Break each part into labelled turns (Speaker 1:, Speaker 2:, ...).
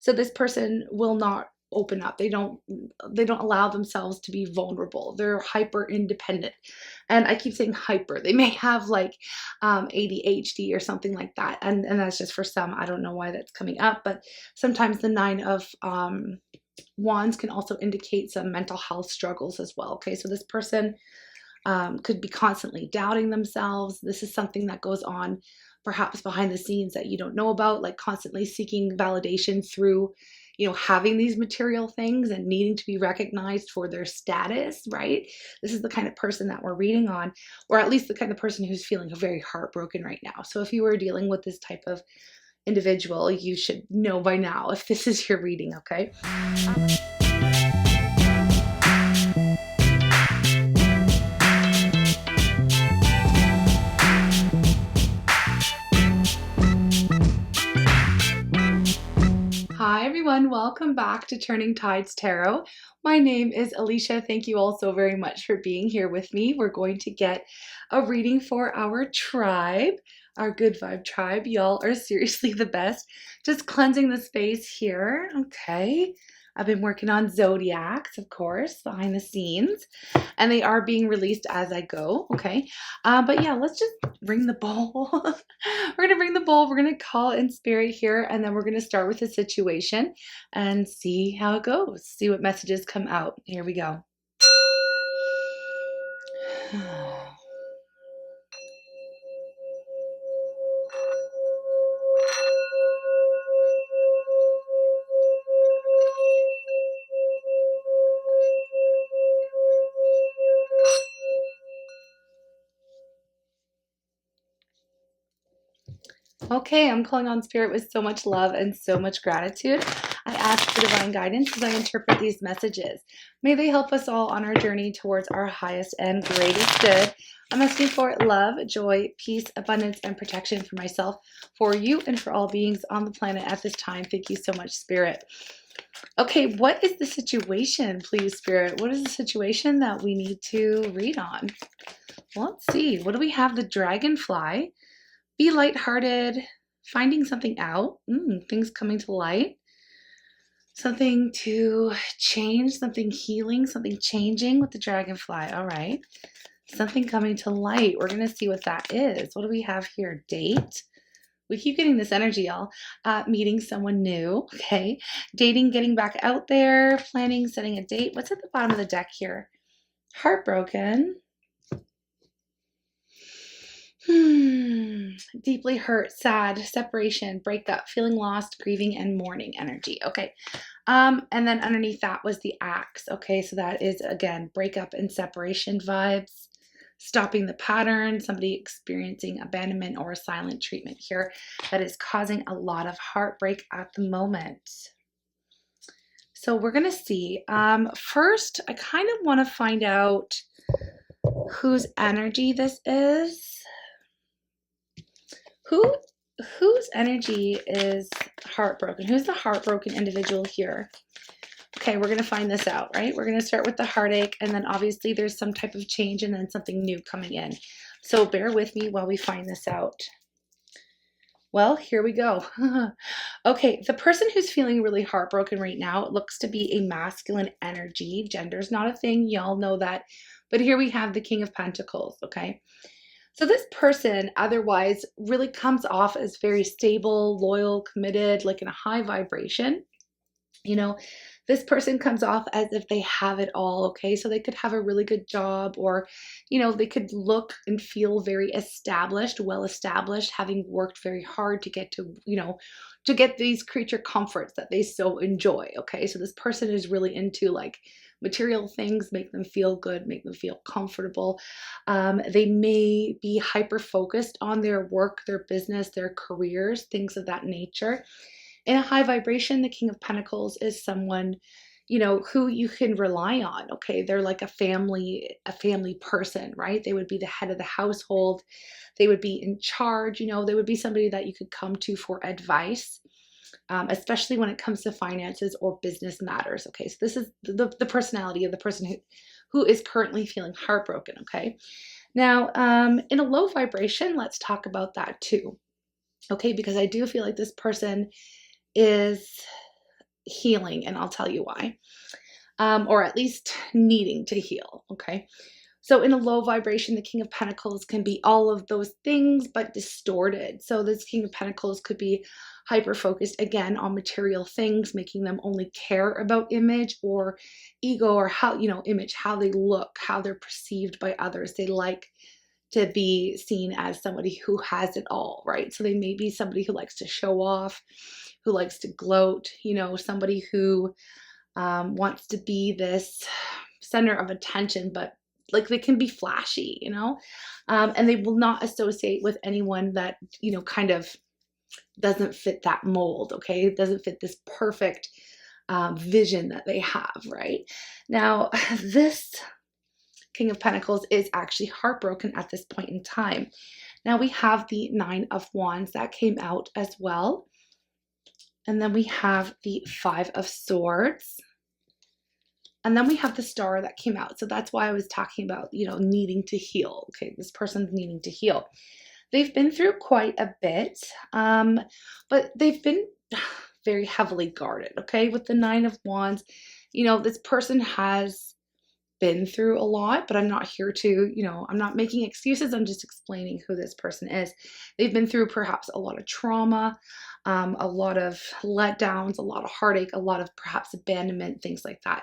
Speaker 1: So this person will not open up. They don't allow themselves to be vulnerable. They're hyper independent. And I keep saying hyper. They may have like ADHD or something like that. And that's just for some. I don't know why that's coming up, but sometimes the 9 of Wands can also indicate some mental health struggles as well. Okay, so this person could be constantly doubting themselves. This is something that goes on perhaps behind the scenes that you don't know about, like constantly seeking validation through, having these material things and needing to be recognized for their status, right? This is the kind of person that we're reading on, or at least the kind of person who's feeling very heartbroken right now. So if you were dealing with this type of individual, you should know by now if this is your reading, okay? Hi everyone, welcome back to Turning Tides Tarot. My name is Alishia. Thank you all so very much for being here with me. We're going to get a reading for our tribe, our good vibe tribe. Y'all are seriously the best. Just cleansing the space here. Okay. I've been working on zodiacs, of course, behind the scenes, and they are being released as I go. Okay. But yeah, let's just ring the bowl. We're going to ring the bowl. We're going to call in spirit here, and then we're going to start with the situation and see how it goes. See what messages come out. Here we go. Okay, I'm calling on spirit with so much love and so much gratitude. I ask for divine guidance as I interpret these messages. May they help us all on our journey towards our highest and greatest good. I'm asking for love, joy, peace, abundance, and protection for myself, for you, and for all beings on the planet at this time. Thank you so much, Spirit. Okay, what is the situation, please, Spirit? What is the situation that we need to read on? Well, let's see. What do we have? The dragonfly. Be lighthearted, finding something out, things coming to light, something to change, something healing, something changing with the dragonfly. All right. Something coming to light. We're going to see what that is. What do we have here? Date. We keep getting this energy, y'all. Meeting someone new. Okay. Dating, getting back out there, planning, setting a date. What's at the bottom of the deck here? Heartbroken. Deeply hurt, sad, separation, breakup, feeling lost, grieving, and mourning energy. Okay. And then underneath that was the axe. Okay. So that is, again, breakup and separation vibes, stopping the pattern, somebody experiencing abandonment or a silent treatment here that is causing a lot of heartbreak at the moment. So we're going to see. First, I kind of want to find out whose energy this is. Whose energy is heartbroken? Who's the heartbroken individual here? Okay, we're going to find this out, right? We're going to start with the heartache, and then obviously there's some type of change and then something new coming in. So bear with me while we find this out. Well, here we go. Okay, the person who's feeling really heartbroken right now, it looks to be a masculine energy. Gender's not a thing. Y'all know that. But here we have the King of Pentacles, okay? So this person otherwise really comes off as very stable, loyal, committed, like in a high vibration. This person comes off as if they have it all, okay? So they could have a really good job, or, they could look and feel very established, well established, having worked very hard to get to, to get these creature comforts that they so enjoy, okay? So this person is really into like material things, make them feel good, make them feel comfortable. They may be hyper focused on their work, their business, their careers, things of that nature. In a high vibration, the King of Pentacles is someone, who you can rely on. Okay, they're like a family person, right? They would be the head of the household. They would be in charge. They would be somebody that you could come to for advice. Especially when it comes to finances or business matters. Okay, so this is the personality of the person who is currently feeling heartbroken. Okay, now in a low vibration, let's talk about that too. Okay, because I do feel like this person is healing, and I'll tell you why. Or at least needing to heal, okay? So in a low vibration, the King of Pentacles can be all of those things, but distorted. So this King of Pentacles could be hyper-focused, again, on material things, making them only care about image or ego, or how, image, how they look, how they're perceived by others. They like to be seen as somebody who has it all, right? So they may be somebody who likes to show off, who likes to gloat, somebody who wants to be this center of attention, but like they can be flashy, and they will not associate with anyone that, kind of doesn't fit that mold, okay? It doesn't fit this perfect vision that they have, right? Now, this King of Pentacles is actually heartbroken at this point in time. Now we have the Nine of Wands that came out as well. And then we have the Five of Swords. And then we have the Star that came out. So that's why I was talking about, needing to heal. Okay, this person's needing to heal. They've been through quite a bit, but they've been very heavily guarded, okay? With the Nine of Wands, this person has been through a lot, but I'm not here to, I'm not making excuses. I'm just explaining who this person is. They've been through perhaps a lot of trauma, a lot of letdowns, a lot of heartache, a lot of perhaps abandonment, things like that.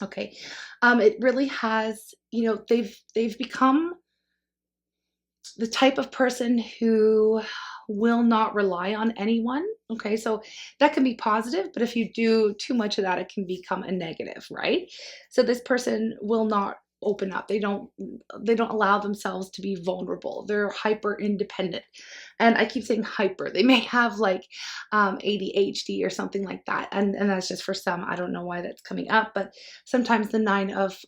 Speaker 1: Okay. It really has, they've become the type of person who will not rely on anyone. Okay, so that can be positive, but if you do too much of that, it can become a negative, right? So this person will not open up. They don't allow themselves to be vulnerable. They're hyper independent. And I keep saying hyper. They may have like ADHD or something like that. And that's just for some. I don't know why that's coming up, but sometimes the Nine of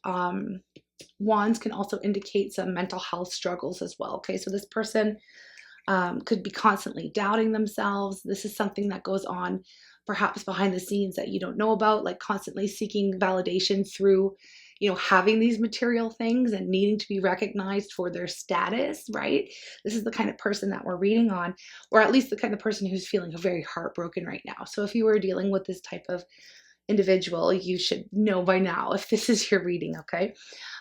Speaker 1: Wands can also indicate some mental health struggles as well. Okay, so this person could be constantly doubting themselves. This is something that goes on perhaps behind the scenes that you don't know about, like constantly seeking validation through, having these material things and needing to be recognized for their status, right? This is the kind of person that we're reading on, or at least the kind of person who's feeling very heartbroken right now. So if you were dealing with this type of individual, you should know by now if this is your reading, okay?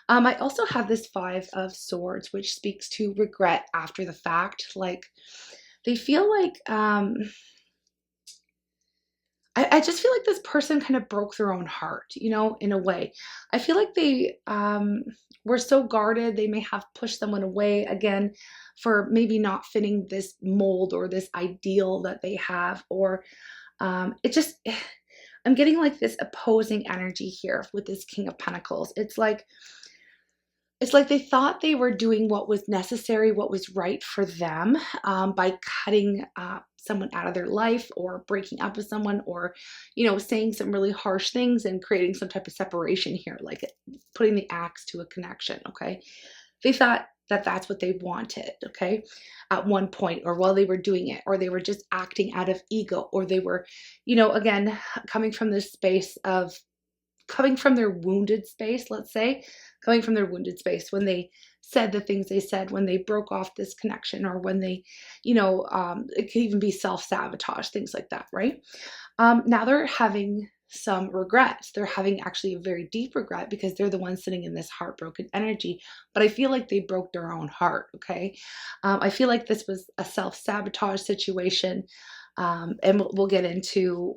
Speaker 1: I also have this Five of Swords, which speaks to regret after the fact. Like they feel like, I just feel like this person kind of broke their own heart, in a way. I feel like they were so guarded. They may have pushed someone away again for maybe not fitting this mold or this ideal that they have, or it just, I'm getting like this opposing energy here with this King of Pentacles. It's like they thought they were doing what was necessary, what was right for them, by cutting someone out of their life, or breaking up with someone, or, saying some really harsh things and creating some type of separation here, like putting the axe to a connection, okay? They thought that that's what they wanted, okay, at one point, or while they were doing it, or they were just acting out of ego, or they were, again, coming from this space of, coming from their wounded space, let's say, coming from their wounded space when they said the things they said, when they broke off this connection, or when they, it could even be self-sabotage, things like that, right? Now they're having some regrets. They're having actually a very deep regret because they're the ones sitting in this heartbroken energy, but I feel like they broke their own heart, okay? I feel like this was a self-sabotage situation, and we'll get into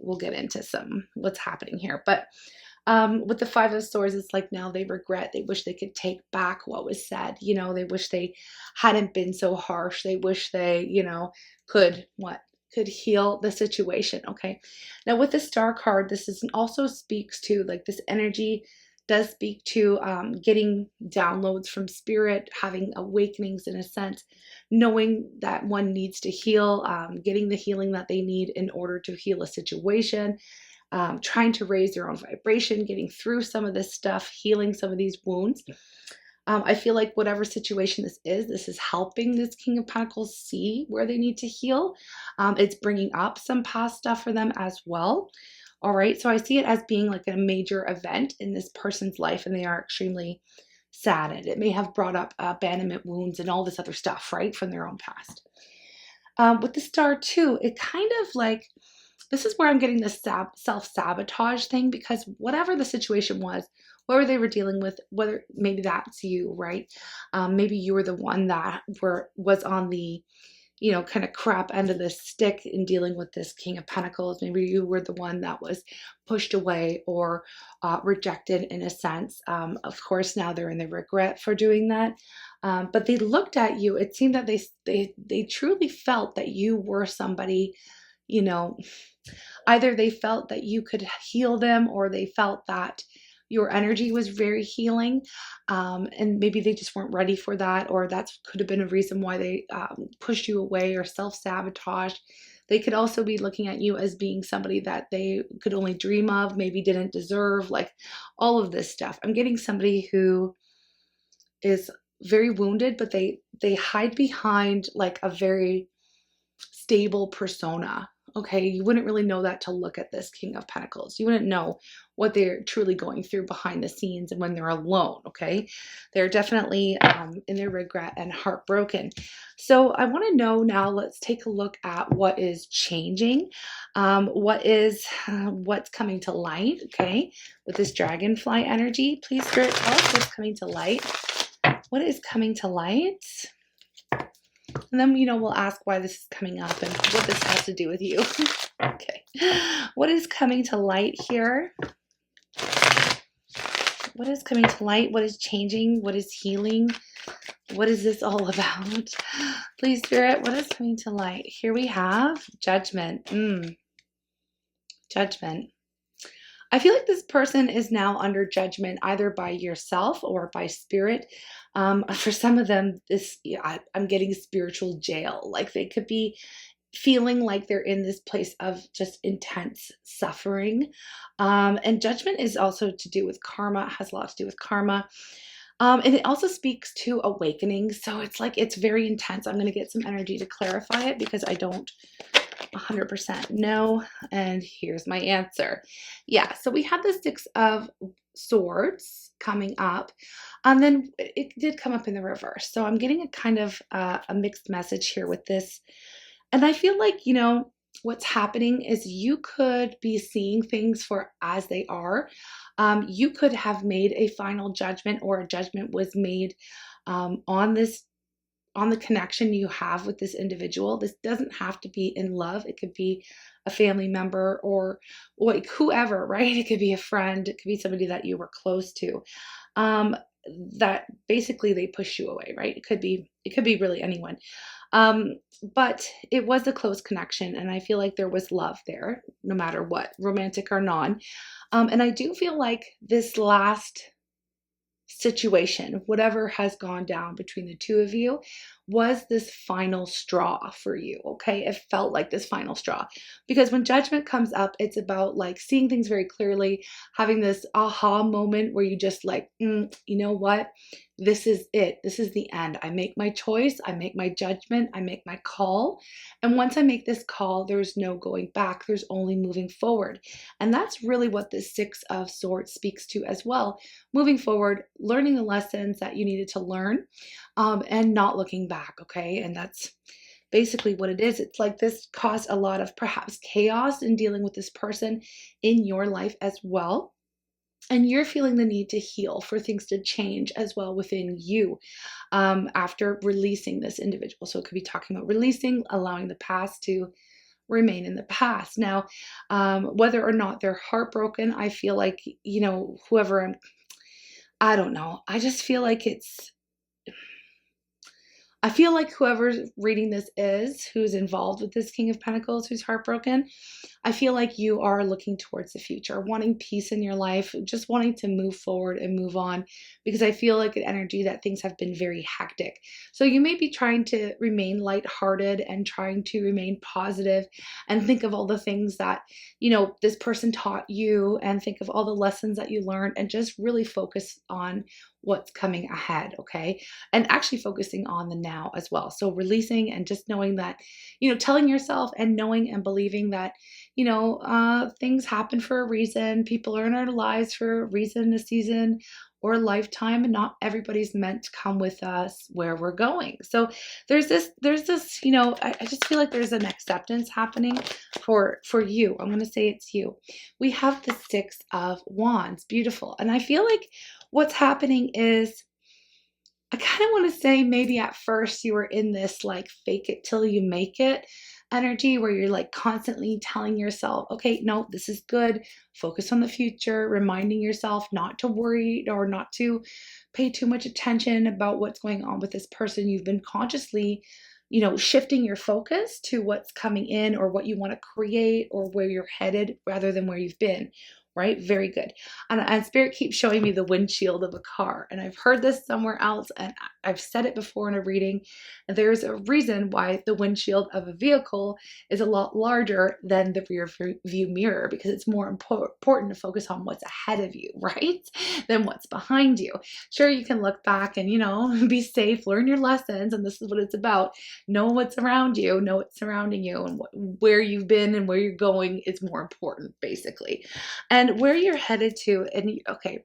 Speaker 1: some what's happening here, but with the Five of Swords, it's like now they regret. They wish they could take back what was said. They wish they hadn't been so harsh. They wish they, could heal the situation. Okay. Now with the Star card, this also speaks to, like, this energy does speak to getting downloads from spirit, having awakenings in a sense, knowing that one needs to heal, getting the healing that they need in order to heal a situation. Trying to raise their own vibration, getting through some of this stuff, healing some of these wounds. I feel like whatever situation this is helping this King of Pentacles see where they need to heal. It's bringing up some past stuff for them as well. All right, so I see it as being like a major event in this person's life, and they are extremely saddened. It may have brought up abandonment wounds and all this other stuff, right, from their own past. With the Star too, it kind of like, this is where I'm getting this self-sabotage thing, because whatever the situation was, whatever they were dealing with, whether maybe that's you, right? Maybe you were the one that was on the, you know, kind of crap end of the stick in dealing with this King of Pentacles. Maybe you were the one that was pushed away or rejected in a sense. Of course, now they're in the regret for doing that. But they looked at you. It seemed that they truly felt that you were somebody, you know, either they felt that you could heal them, or they felt that your energy was very healing, and maybe they just weren't ready for that, or that could have been a reason why they pushed you away or self-sabotaged. They could also be looking at you as being somebody that they could only dream of, maybe didn't deserve, like all of this stuff. I'm getting somebody who is very wounded, but they hide behind like a very stable persona. Okay, you wouldn't really know that to look at this King of Pentacles. You wouldn't know what they're truly going through behind the scenes and when they're alone. Okay, they're definitely in their regret and heartbroken. So I want to know now, let's take a look at what is changing. What's coming to light, okay, with this dragonfly energy. Please, Spirit, tell us what's coming to light. What is coming to light? And then, you know, we'll ask why this is coming up and what this has to do with you. Okay. What is coming to light here? What is coming to light? What is changing? What is healing? What is this all about? Please, Spirit, what is coming to light? Here we have Judgment. Judgment. I feel like this person is now under judgment, either by yourself or by Spirit. For some of them, I'm getting spiritual jail. Like they could be feeling like they're in this place of just intense suffering. And judgment is also to do with karma. It has a lot to do with karma. And it also speaks to awakening. So it's like, it's very intense. I'm going to get some energy to clarify it because I don't 100% know. And here's my answer. Yeah, so we have the Six of Swords coming up, and then it did come up in the reverse. So I'm getting a kind of a mixed message here with this. And I feel like, you know, what's happening is you could be seeing things for as they are. You could have made a final judgment, or a judgment was made on the connection you have with this individual. This doesn't have to be in love. It could be a family member or like whoever, right? It could be a friend. It could be somebody that you were close to. That basically they push you away, right? It could be really anyone. But it was a close connection, and I feel like there was love there, no matter what, romantic or non. And I do feel like this last situation, whatever has gone down between the two of you, was this final straw for you. Okay, it felt like this final straw, because when judgment comes up, it's about like seeing things very clearly, having this aha moment where you just like, you know what, this is it, this is the end. I make my choice, I make my judgment, I make my call, and once I make this call, there's no going back, there's only moving forward. And that's really what the Six of Swords speaks to as well. Moving forward, learning the lessons that you needed to learn, and not looking back, okay? And that's basically what it is. It's like this caused a lot of perhaps chaos in dealing with this person in your life as well. And you're feeling the need to heal, for things to change as well within you, after releasing this individual. So it could be talking about releasing, allowing the past to remain in the past. Now, whether or not they're heartbroken, I feel like, you know, I don't know. I just feel like I feel like whoever's reading this who's involved with this King of Pentacles, who's heartbroken, I feel like you are looking towards the future, wanting peace in your life, just wanting to move forward and move on, because I feel like an energy that things have been very hectic. So you may be trying to remain lighthearted and trying to remain positive and think of all the things that, you know, this person taught you, and think of all the lessons that you learned, and just really focus on what's coming ahead, okay? And actually focusing on the now as well. So releasing and just knowing that, you know, telling yourself and knowing and believing that, you know, things happen for a reason. People are in our lives for a reason, a season, or a lifetime, and not everybody's meant to come with us where we're going. So there's this, you know, I just feel like there's an acceptance happening for you. I'm going to say it's you. We have the Six of Wands. Beautiful. And I feel like what's happening is, I kind of want to say maybe at first you were in this like fake it till you make it energy where you're like constantly telling yourself, okay, no, this is good. Focus on the future, reminding yourself not to worry or not to pay too much attention about what's going on with this person. You've been consciously, you know, shifting your focus to what's coming in or what you want to create or where you're headed rather than where you've been. Right? Very good. And Spirit keeps showing me the windshield of a car. And I've heard this somewhere else, and I've said it before in a reading. And there's a reason why the windshield of a vehicle is a lot larger than the rear view mirror, because it's more important to focus on what's ahead of you, right? Than what's behind you. Sure, you can look back and, you know, be safe, learn your lessons. And this is what it's about. Know what's around you, know what's surrounding you, and where you've been and where you're going is more important, basically. And where you're headed to, and okay,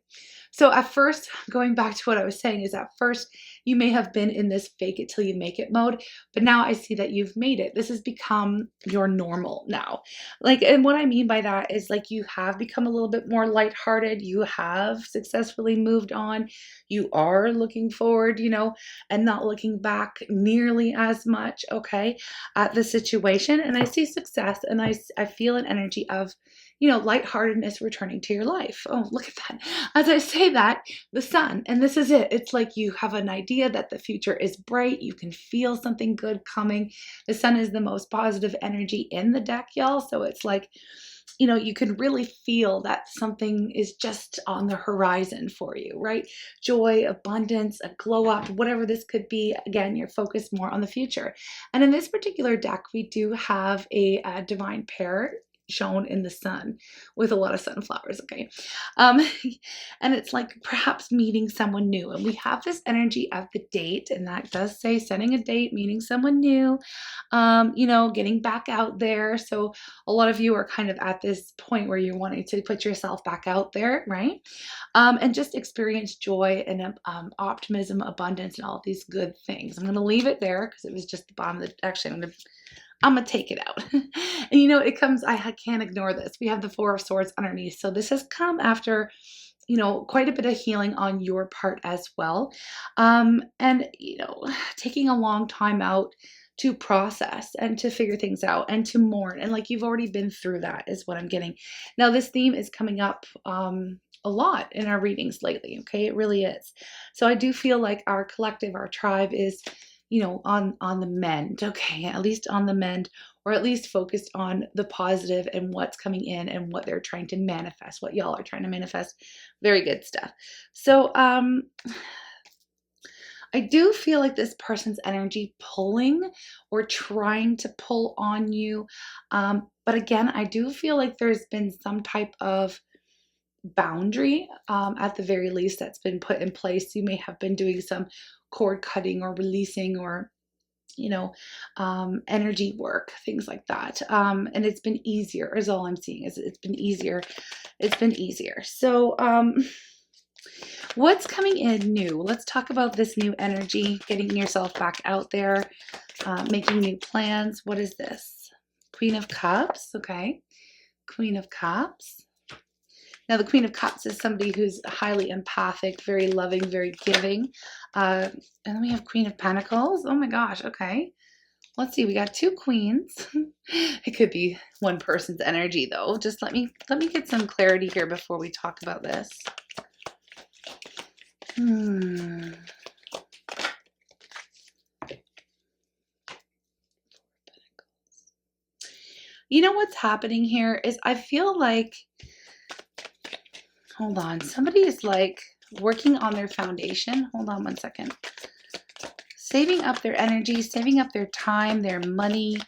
Speaker 1: so at first, going back to what I was saying, is at first you may have been in this fake it till you make it mode, but now I see that you've made it. This has become your normal now. Like, and what I mean by that is like you have become a little bit more lighthearted. You have successfully moved on. You are looking forward, you know, and not looking back nearly as much, okay, at the situation. And I see success, and I feel an energy of, you know, lightheartedness returning to your life. Oh, look at that. As I say that, the sun, and this is it. It's like you have an idea that the future is bright. You can feel something good coming. The sun is the most positive energy in the deck, y'all. So it's like, you know, you can really feel that something is just on the horizon for you, right? Joy, abundance, a glow up, whatever this could be. Again, you're focused more on the future. And in this particular deck, we do have a divine pair shown in the sun with a lot of sunflowers, okay? And it's like perhaps meeting someone new. And we have this energy of the date, and that does say setting a date, meeting someone new, you know, getting back out there. So a lot of you are kind of at this point where you're wanting to put yourself back out there, right? And just experience joy and optimism, abundance, and all these good things. I'm going to leave it there because it was just the bottom of the, actually, I'm going to take it out. And you know, it comes, I can't ignore this. We have the Four of Swords underneath. So this has come after, you know, quite a bit of healing on your part as well. And, you know, taking a long time out to process and to figure things out and to mourn. And like you've already been through that is what I'm getting. Now, this theme is coming up a lot in our readings lately. Okay, it really is. So I do feel like our collective, our tribe is, you know, on the mend, okay, at least on the mend, or at least focused on the positive and what's coming in and what they're trying to manifest, what y'all are trying to manifest. Very good stuff. So I do feel like this person's energy pulling or trying to pull on you. But again, I do feel like there's been some type of boundary at the very least that's been put in place. You may have been doing some cord cutting or releasing or, you know, energy work, things like that. And it's been easier is all I'm seeing. Is it's been easier. It's been easier. So what's coming in new? Let's talk about this new energy, getting yourself back out there, making new plans. What is this? Queen of Cups. Okay. Queen of Cups. Now, the Queen of Cups is somebody who's highly empathic, very loving, very giving. And then we have Queen of Pentacles. Oh my gosh, okay. Let's see, we got two queens. It could be one person's energy though. Just let me get some clarity here before we talk about this. You know what's happening here is I feel like, hold on, somebody is like working on their foundation. Hold on one second. Saving up their energy, saving up their time, their money,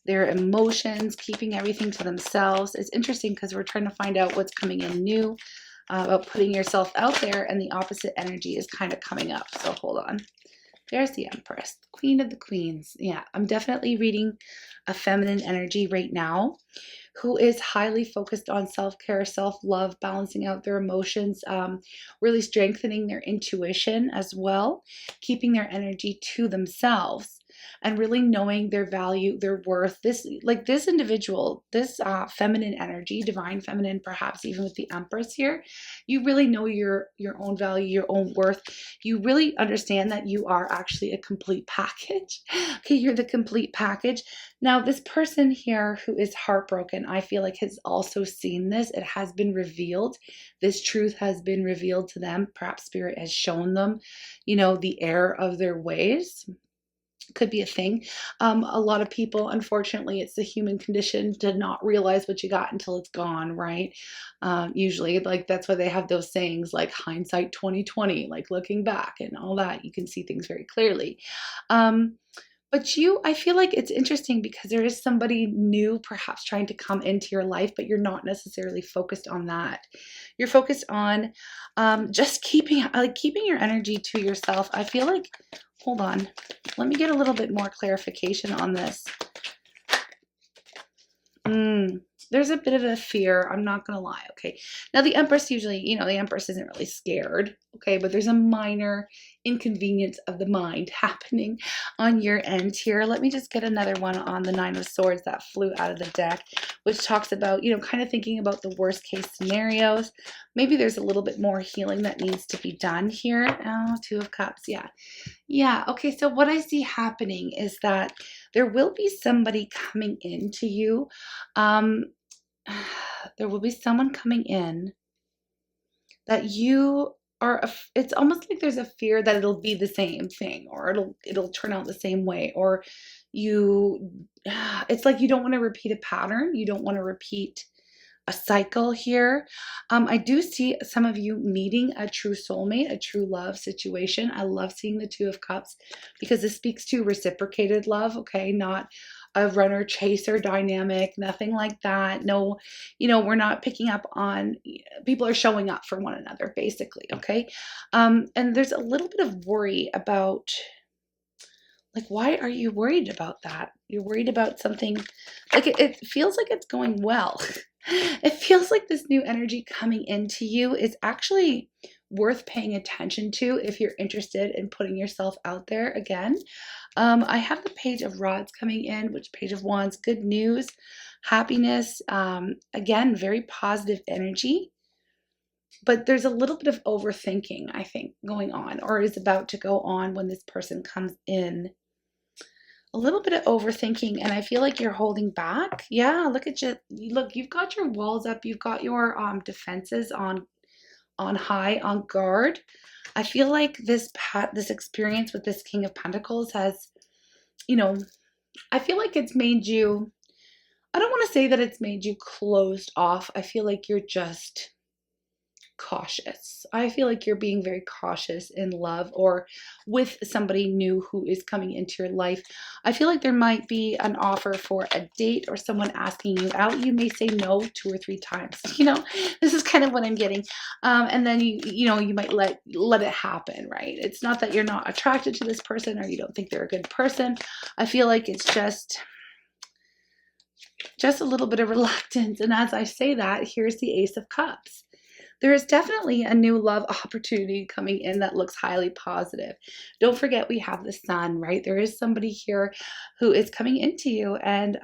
Speaker 1: their emotions, keeping everything to themselves. It's interesting because we're trying to find out what's coming in new about putting yourself out there, and the opposite energy is kind of coming up. So hold on. There's the Empress, Queen of the Queens. Yeah, I'm definitely reading a feminine energy right now who is highly focused on self-care, self-love, balancing out their emotions, really strengthening their intuition as well, keeping their energy to themselves, and really knowing their value, their worth. This, like this individual, this feminine energy, divine feminine, perhaps even with the Empress here, you really know your own value, your own worth. You really understand that you are actually a complete package. Okay, you're the complete package. Now, this person here who is heartbroken, I feel like has also seen this. It has been revealed. This truth has been revealed to them. Perhaps Spirit has shown them, the error of their ways. Could be a thing. A lot of people, unfortunately, it's the human condition to not realize what you got until it's gone, right? Usually, like that's why they have those sayings like hindsight 2020, like looking back and all that. You can see things very clearly. But I feel like it's interesting because there is somebody new perhaps trying to come into your life, but you're not necessarily focused on that. You're focused on just keeping your energy to yourself. I feel like, hold on, let me get a little bit more clarification on this. There's a bit of a fear. I'm not going to lie. Okay. Now the Empress usually, the Empress isn't really scared. Okay. But there's a minor inconvenience of the mind happening on your end here. Let me just get another one on the Nine of Swords that flew out of the deck, which talks about, kind of thinking about the worst case scenarios. Maybe there's a little bit more healing that needs to be done here. Oh, Two of Cups. Yeah. Yeah. Okay. So what I see happening is that there will be somebody coming into you. There will be someone coming in that you are, it's almost like there's a fear that it'll be the same thing, or it'll turn out the same way, or it's like you don't want to repeat a pattern. You don't want to repeat a cycle here. I do see some of you meeting a true soulmate, a true love situation. I love seeing the Two of Cups because this speaks to reciprocated love, okay? Not a runner chaser dynamic, nothing like that. No, we're not picking up on, people are showing up for one another basically, okay? And there's a little bit of worry about, like, why are you worried about that? You're worried about something, like it feels like it's going well. It feels like this new energy coming into you is actually worth paying attention to if you're interested in putting yourself out there again. I have the Page of Rods coming in, which Page of Wands, good news, happiness, again, very positive energy. But there's a little bit of overthinking, I think, going on, or is about to go on when this person comes in. A little bit of overthinking, and I feel like you're holding back. Yeah, look at you. Look, you've got your walls up. You've got your defenses on high, on guard. I feel like this experience with this King of Pentacles has, I feel like it's made you, I don't want to say that it's made you closed off. I feel like you're just cautious. I feel like you're being very cautious in love or with somebody new who is coming into your life. I feel like there might be an offer for a date or someone asking you out. You may say no 2 or 3 times. This is kind of what I'm getting. And then you might let it happen, right? It's not that you're not attracted to this person or you don't think they're a good person. I feel like it's just a little bit of reluctance. And as I say that, here's the Ace of Cups. There is definitely a new love opportunity coming in that looks highly positive. Don't forget we have the Sun, right? There is somebody here who is coming into you, and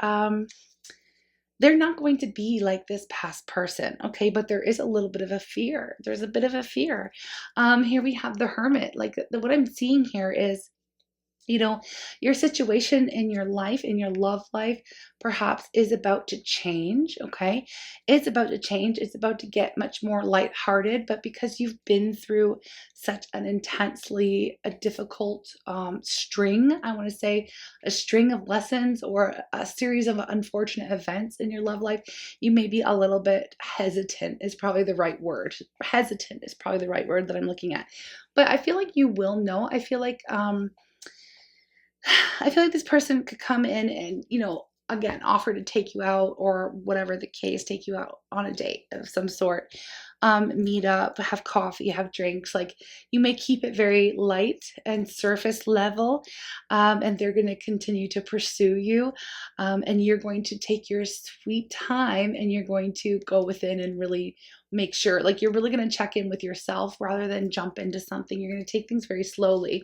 Speaker 1: they're not going to be like this past person, okay? But there is a little bit of a fear. There's a bit of a fear. Here we have the Hermit. Like what I'm seeing here is, your situation in your life, in your love life, perhaps is about to change, okay? It's about to change. It's about to get much more lighthearted, but because you've been through such an intensely difficult string, I want to say a string of lessons or a series of unfortunate events in your love life, you may be a little bit hesitant is probably the right word. Hesitant is probably the right word that I'm looking at. But I feel like you will know. I feel like this person could come in and, again, offer to take you out or whatever the case, take you out on a date of some sort. meet up, have coffee, have drinks. Like, you may keep it very light and surface level, and they're going to continue to pursue you, and you're going to take your sweet time, and you're going to go within and really make sure, like, you're really going to check in with yourself rather than jump into something. You're going to take things very slowly,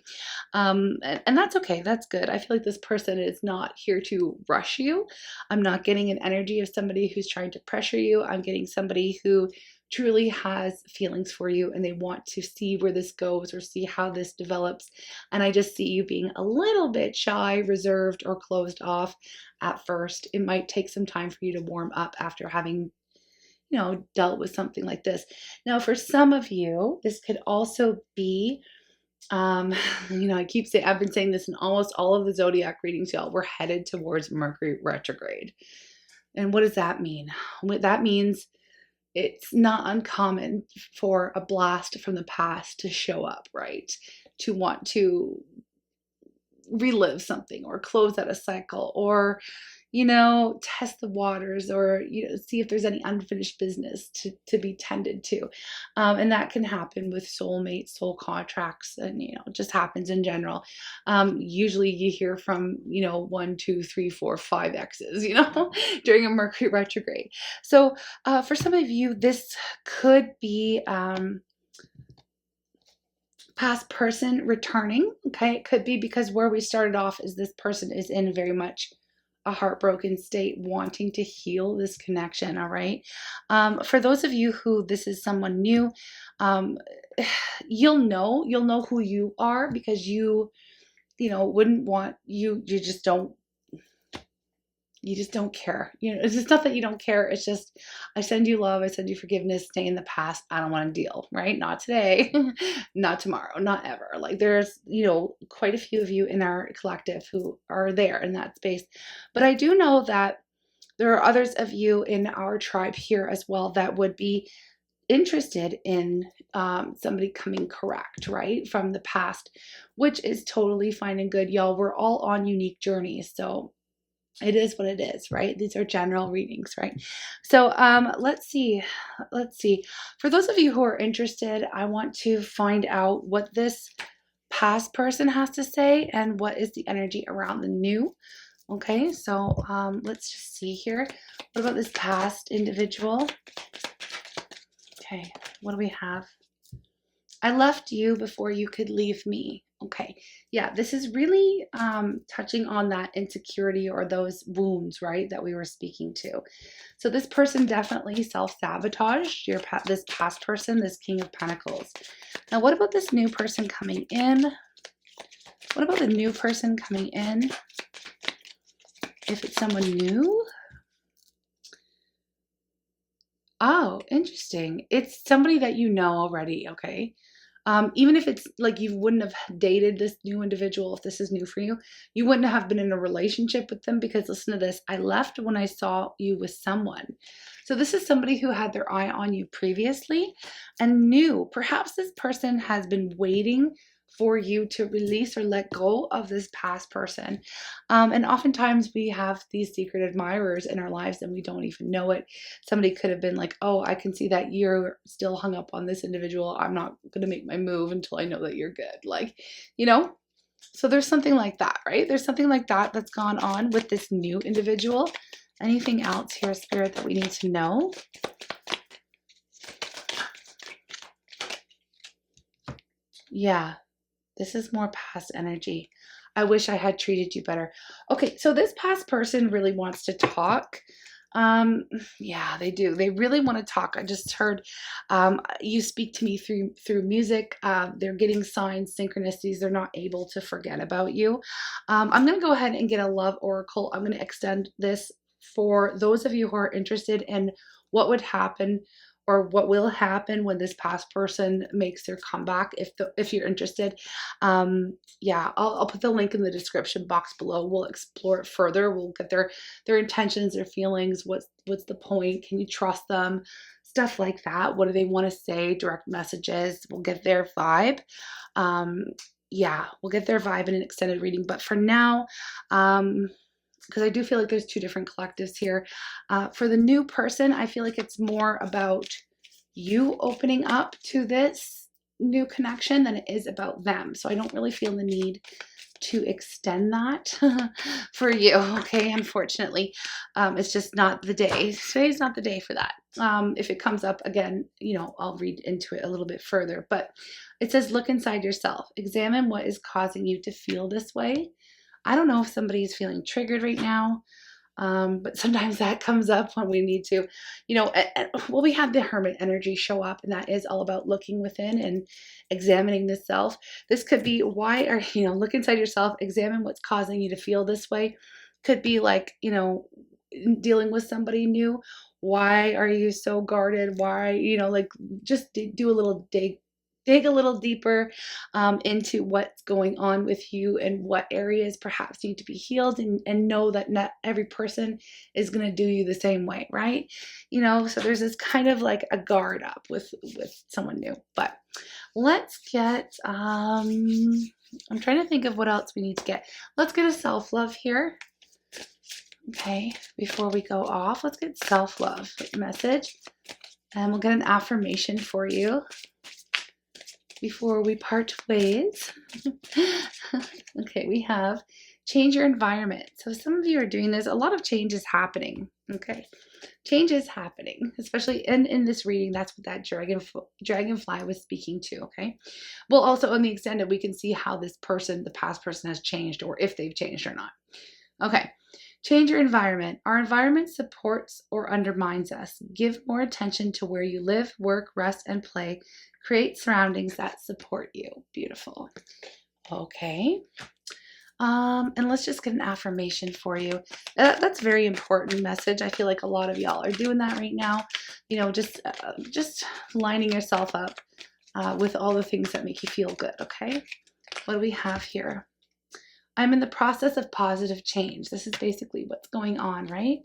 Speaker 1: and that's okay. That's good. I feel like this person is not here to rush you. I'm not getting an energy of somebody who's trying to pressure you. I'm getting somebody who truly has feelings for you, and they want to see where this goes or see how this develops. And I just see you being a little bit shy, reserved, or closed off at first. It might take some time for you to warm up after having, you know, dealt with something like this. Now, for some of you, this could also be, you know, I've been saying this in almost all of the zodiac readings, y'all. We're headed towards Mercury retrograde. And what does that mean? What that means, it's not uncommon for a blast from the past to show up, right? To want to relive something or close out a cycle, or, you know, test the waters, or, you know, see if there's any unfinished business to be tended to. And that can happen with soulmates, soul contracts, and, you know, it just happens in general. Usually you hear from, you know, 1, 2, 3, 4, 5 exes, you know, during a Mercury retrograde. So for some of you, this could be past person returning. Okay, it could be because where we started off is this person is in very much a heartbroken state, wanting to heal this connection. All right. For those of you who this is someone new, you'll know who you are, because you know, wouldn't want you just don't care. You know, it's just not that you don't care. It's just, I send you love, I send you forgiveness, stay in the past. I don't want to deal, right? Not today, not tomorrow, not ever. Like, there's, you know, quite a few of you in our collective who are there in that space. But I do know that there are others of you in our tribe here as well that would be interested in somebody coming correct, right, from the past, which is totally fine and good, y'all. We're all on unique journeys, so it is what it is, right? These are general readings, right? So let's see. For those of you who are interested, I want to find out what this past person has to say and what is the energy around the new. Okay, so let's just see here. What about this past individual? Okay, what do we have? I left you before you could leave me. Okay, yeah, this is really touching on that insecurity or those wounds, right, that we were speaking to. So this person definitely self-sabotaged, this past person, this King of Pentacles. Now, what about this new person coming in? What about the new person coming in? If it's someone new? Oh, interesting. It's somebody that you know already, okay? Even if it's like you wouldn't have dated this new individual, if this is new for you, you wouldn't have been in a relationship with them, because listen to this. I left when I saw you with someone. So this is somebody who had their eye on you previously and knew. Perhaps this person has been waiting for you to release or let go of this past person. And oftentimes we have these secret admirers in our lives and we don't even know it. Somebody could have been like, oh, I can see that you're still hung up on this individual. I'm not going to make my move until I know that you're good. Like, you know, so there's something like that, right? There's something like that that's gone on with this new individual. Anything else here, Spirit, that we need to know? Yeah. This is more past energy. I wish I had treated you better. Okay, so this past person really wants to talk. Yeah, they do. They really want to talk. I just heard you speak to me through music. They're getting signs, synchronicities. They're not able to forget about you. I'm going to go ahead and get a love oracle. I'm going to extend this for those of you who are interested in what would happen or what will happen when this past person makes their comeback. If you're interested, yeah, I'll put the link in the description box below. We'll explore it further. We'll get their intentions, their feelings. What's the point? Can you trust them? Stuff like that. What do they want to say? Direct messages. We'll get their vibe. Yeah, we'll get their vibe in an extended reading. But for now, because I do feel like there's two different collectives here. For the new person, I feel like it's more about you opening up to this new connection than it is about them. So I don't really feel the need to extend that for you, okay? Unfortunately, it's just not the day. Today's not the day for that. If it comes up again, you know, I'll read into it a little bit further, but it says, look inside yourself. Examine what is causing you to feel this way. I don't know if somebody's feeling triggered right now. But sometimes that comes up when we need to, you know, well, we had the Hermit energy show up, and that is all about looking within and examining the self. This could be, why are, you know, look inside yourself, examine what's causing you to feel this way. Could be like, you know, dealing with somebody new. Why are you so guarded? Why, you know, like just do a little dig a little deeper into what's going on with you and what areas perhaps need to be healed, and know that not every person is going to do you the same way, right? You know, so there's this kind of like a guard up with someone new. But let's get I'm trying to think of what else we need to get. Let's get a self-love here. Okay, before we go off, let's get self-love message, and we'll get an affirmation for you before we part ways. Okay, we have change your environment. So some of you are doing this. A lot of change is happening. Okay, change is happening, especially in this reading. That's what that dragonfly was speaking to. Okay, well, also on the extended, we can see how this person, the past person, has changed, or if they've changed or not. Okay, change your environment. Our environment supports or undermines us. Give more attention to where you live, work, rest, and play. Create surroundings that support you. Beautiful. Okay. And let's just get an affirmation for you. That's a very important message. I feel like a lot of y'all are doing that right now. You know, just lining yourself up with all the things that make you feel good. Okay. What do we have here? I'm in the process of positive change. This is basically what's going on, right?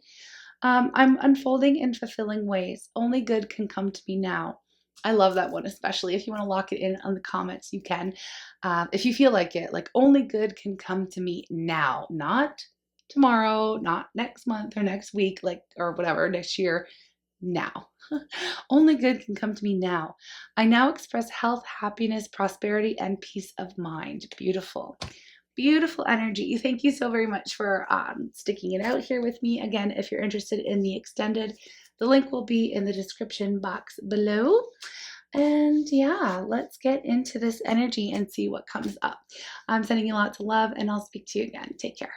Speaker 1: I'm unfolding in fulfilling ways. Only good can come to me now. I love that one, especially if you want to lock it in on the comments, you can. If you feel like it, like only good can come to me now, not tomorrow, not next month or next week, like, or whatever, next year, now. Only good can come to me now. I now express health, happiness, prosperity, and peace of mind. Beautiful. Beautiful energy. Thank you so very much for sticking it out here with me. Again, if you're interested in the extended, the link will be in the description box below. And yeah, let's get into this energy and see what comes up. I'm sending you lots of love, and I'll speak to you again. Take care.